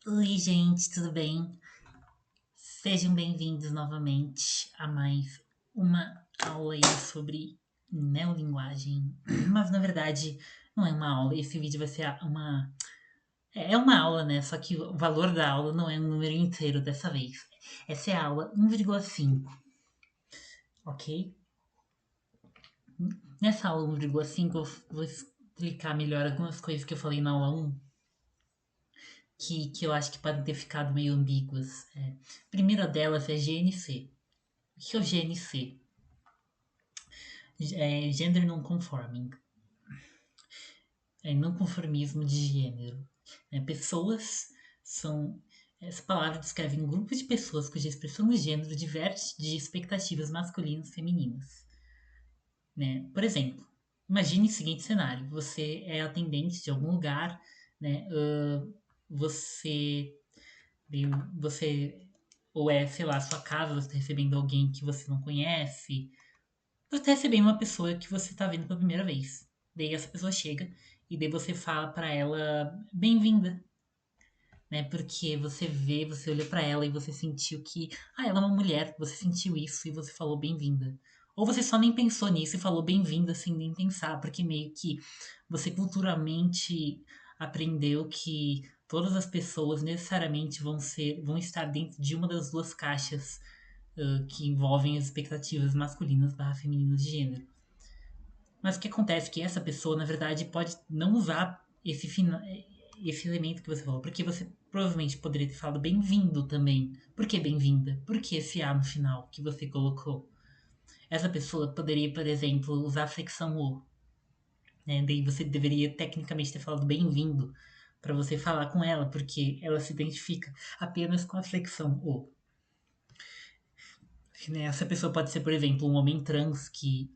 Oi, gente, tudo bem? Sejam bem-vindos novamente a mais uma aula aí sobre neolinguagem. Mas na verdade, não é uma aula, esse vídeo vai ser uma. É uma aula, né? Só que o valor da aula não é um número inteiro dessa vez. Essa é a aula 1,5, ok? Nessa aula 1,5 eu vou explicar melhor algumas coisas que eu falei na aula 1 que eu acho que podem ter ficado meio ambíguas. A primeira delas é GNC. O que é o GNC? Gender Non-Conforming. É não conformismo de gênero. Pessoas são. Essa palavra descreve um grupo de pessoas cuja expressão do gênero diverge de expectativas masculinas e femininas. Né? Por exemplo, imagine o seguinte cenário: você é atendente de algum lugar, né? Você você ou é, sei lá, sua casa, você está recebendo alguém que você não conhece, você está recebendo uma pessoa que você está vendo pela primeira vez. Daí essa pessoa chega e daí você fala para ela bem-vinda, né? Porque você vê, você olhou para ela e você sentiu que, ela é uma mulher, você sentiu isso e você falou bem-vinda. Ou você só nem pensou nisso e falou bem-vinda sem nem pensar, porque meio que você culturalmente aprendeu que todas as pessoas necessariamente vão estar dentro de uma das duas caixas que envolvem as expectativas masculinas barra femininas de gênero. Mas o que acontece é que essa pessoa, na verdade, pode não usar esse elemento que você falou, porque você provavelmente poderia ter falado bem-vindo também. Por que bem-vinda? Por que esse A no final que você colocou? Essa pessoa poderia, por exemplo, usar a flexão O, né? Daí você deveria tecnicamente ter falado bem-vindo para você falar com ela, porque ela se identifica apenas com a flexão O. Né? Essa pessoa pode ser, por exemplo, um homem trans que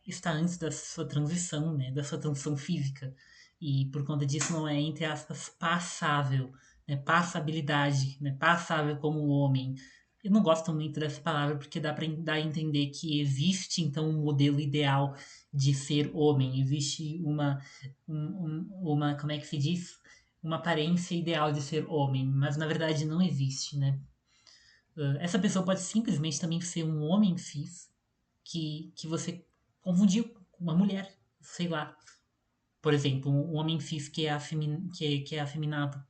está antes da sua transição, né, da sua transição física, e por conta disso não é, entre aspas, passável, né, passabilidade, né, passável como homem. Eu não gosto muito dessa palavra porque dá para dar a entender que existe então um modelo ideal de ser homem, existe uma como é que se diz? Uma aparência ideal de ser homem, mas na verdade não existe, né? Essa pessoa pode simplesmente também ser um homem cis que você confundiu com uma mulher, sei lá. Por exemplo, um homem cis que é afeminado,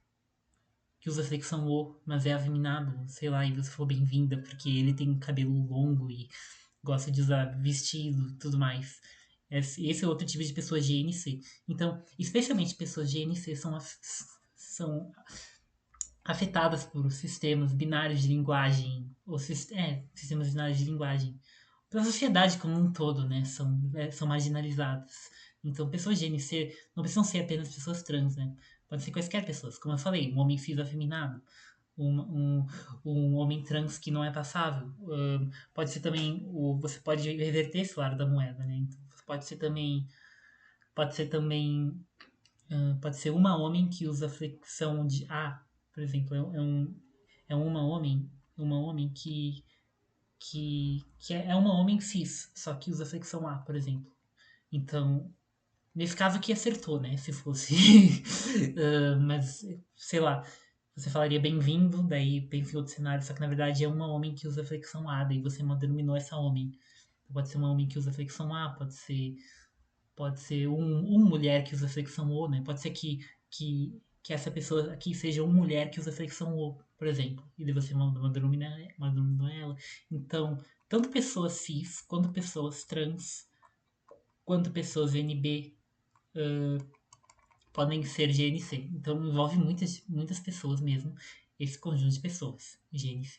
que usa flexão O, mas é afeminado, sei lá, e você for bem-vinda porque ele tem cabelo longo e gosta de usar vestido e tudo mais. Esse é outro tipo de pessoa GNC. Então, especialmente pessoas GNC são afetadas por sistemas binários de linguagem, ou sistemas binários de linguagem, pela sociedade como um todo, né? São marginalizadas. Então, pessoas GNC não precisam ser apenas pessoas trans, né? Pode ser quaisquer pessoas, como eu falei, um homem cis afeminado, um, um, um homem trans que não é passável. Pode ser também, você pode reverter esse lado da moeda, né? Então, pode ser também pode ser uma homem que usa flexão de A, por exemplo, é uma homem que é uma homem cis, só que usa flexão A, por exemplo. Então, nesse caso aqui acertou, né? Se fosse. Mas, sei lá, você falaria bem-vindo, daí pensa em outro cenário, só que na verdade é uma homem que usa flexão A, daí você denominou essa homem. Pode ser uma homem que usa flexão A, pode ser mulher que usa flexão O, né? Pode ser que essa pessoa aqui seja uma mulher que usa flexão O, por exemplo. E daí você denomina ela. Então, tanto pessoas cis, quanto pessoas trans, quanto pessoas NB podem ser GNC. Então, envolve muitas pessoas mesmo, esse conjunto de pessoas, GNC.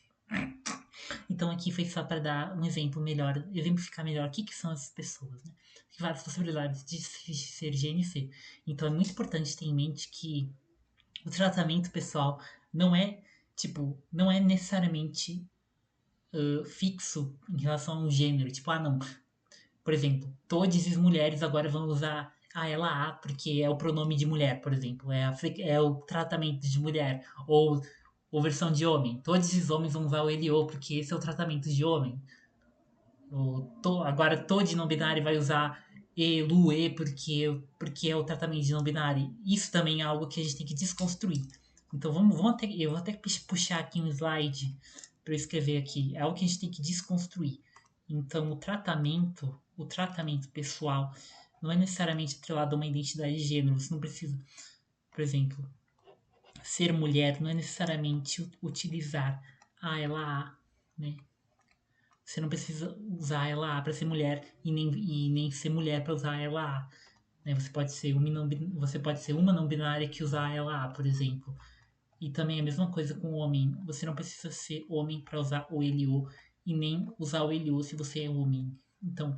Então aqui foi só para dar um exemplo melhor, exemplificar melhor o que são essas pessoas, né? Tem várias possibilidades de ser GNC. Então é muito importante ter em mente que o tratamento pessoal não é, não é necessariamente fixo em relação a um gênero. Tipo, não, por exemplo, todas as mulheres agora vão usar ela porque é o pronome de mulher, por exemplo, é o tratamento de mulher, ou versão de homem. Todos os homens vão usar o ele ou porque esse é o tratamento de homem. Agora todo não binário vai usar e, lu, e porque é o tratamento de não binário. Isso também é algo que a gente tem que desconstruir. Então eu vou até puxar aqui um slide para eu escrever aqui. É algo que a gente tem que desconstruir. Então o tratamento pessoal não é necessariamente atrelado a uma identidade de gênero. Você não precisa, por exemplo, ser mulher não é necessariamente utilizar a ela a, né? Você não precisa usar ela a para ser mulher e nem ser mulher para usar ela a. Né? Você pode ser uma não binária que usar ela a, por exemplo. E também a mesma coisa com o homem. Você não precisa ser homem para usar o ele o e nem usar o ele o se você é homem. Então,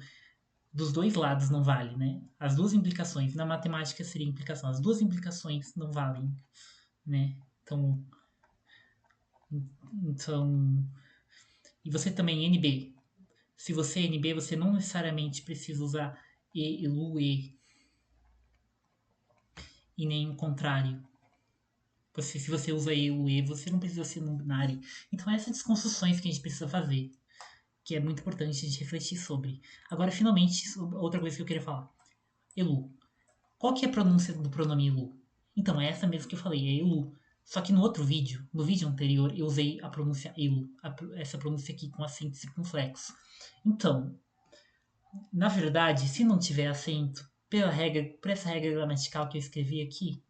dos dois lados não vale, né? As duas implicações, na matemática seria implicação, as duas implicações não valem, né? Então, e você também NB. Se você é NB, você não necessariamente precisa usar e, elu, e nem o contrário. Se você usa e, o e, você não precisa ser não binário. Então, essas desconstruções que a gente precisa fazer, que é muito importante a gente refletir sobre. Agora, finalmente, outra coisa que eu queria falar. Elu. Qual que é a pronúncia do pronome Elu? Então, é essa mesmo que eu falei, é Elu. Só que no outro vídeo, no vídeo anterior, eu usei a pronúncia Elu, essa pronúncia aqui com acento circunflexo. Então, na verdade, se não tiver acento, por essa regra gramatical que eu escrevi aqui,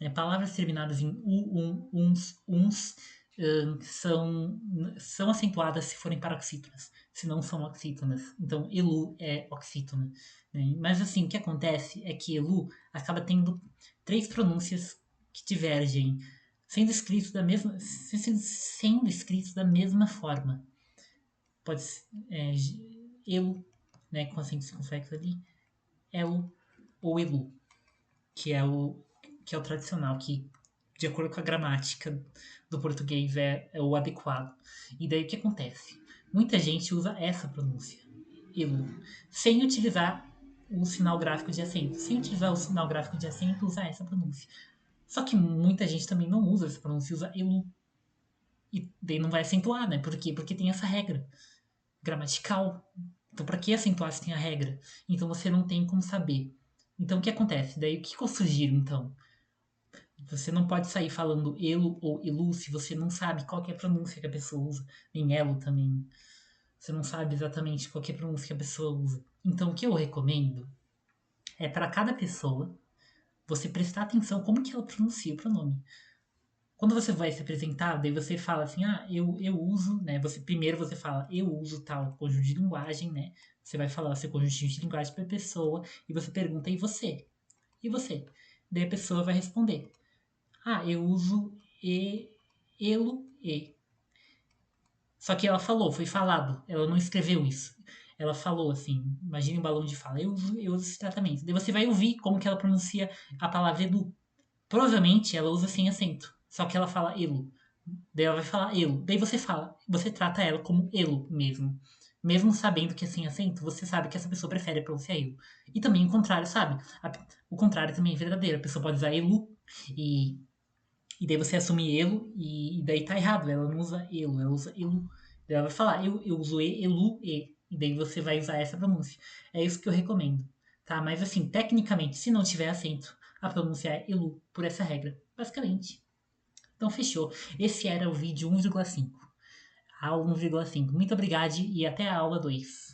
né, palavras terminadas em uns, são acentuadas se forem paroxítonas, se não são oxítonas. Então, elu é oxítona. Né? Mas assim, o que acontece é que elu acaba tendo três pronúncias que divergem, sendo escritos da mesma forma. Pode ser elu, né, com acento circunflexo ali, elu ou elu, que é o tradicional, que de acordo com a gramática do português é o adequado. E daí o que acontece? Muita gente usa essa pronúncia, elu, sem utilizar o sinal gráfico de acento. Sem utilizar o sinal gráfico de acento, usa essa pronúncia. Só que muita gente também não usa essa pronúncia, usa elu. E daí não vai acentuar, né? Por quê? Porque tem essa regra gramatical. Então, para que acentuar se tem a regra? Então, você não tem como saber. Então, o que acontece? Daí, o que eu sugiro, então? Você não pode sair falando elo ou elu se você não sabe qual é a pronúncia que a pessoa usa. Nem elo também. Você não sabe exatamente qual é a pronúncia que a pessoa usa. Então, o que eu recomendo é para cada pessoa você prestar atenção como que ela pronuncia o pronome. Quando você vai se apresentar, daí você fala assim, eu uso, né? Primeiro você fala, eu uso tal conjunto de linguagem, né? Você vai falar o seu conjuntinho de linguagem para a pessoa e você pergunta, e você? E você? Daí a pessoa vai responder, eu uso elo, e. Só que ela falou, foi falado, ela não escreveu isso. Ela falou assim, imagine um balão de fala, eu uso esse tratamento. Daí você vai ouvir como que ela pronuncia a palavra edu. Provavelmente ela usa sem acento, só que ela fala elo. Daí ela vai falar elo. Daí você trata ela como elo mesmo. Mesmo sabendo que é sem acento, você sabe que essa pessoa prefere pronunciar elo. E também o contrário, sabe? O contrário também é verdadeiro. A pessoa pode usar elu e e daí você assume elo e daí tá errado. Ela não usa elo, ela usa elu. Daí ela vai falar, eu uso elu, e. E daí você vai usar essa pronúncia. É isso que eu recomendo. Tá? Mas assim, tecnicamente, se não tiver acento, a pronúncia é elu, por essa regra. Basicamente. Então fechou. Esse era o vídeo 1,5. Aula 1,5. Muito obrigado e até a aula 2.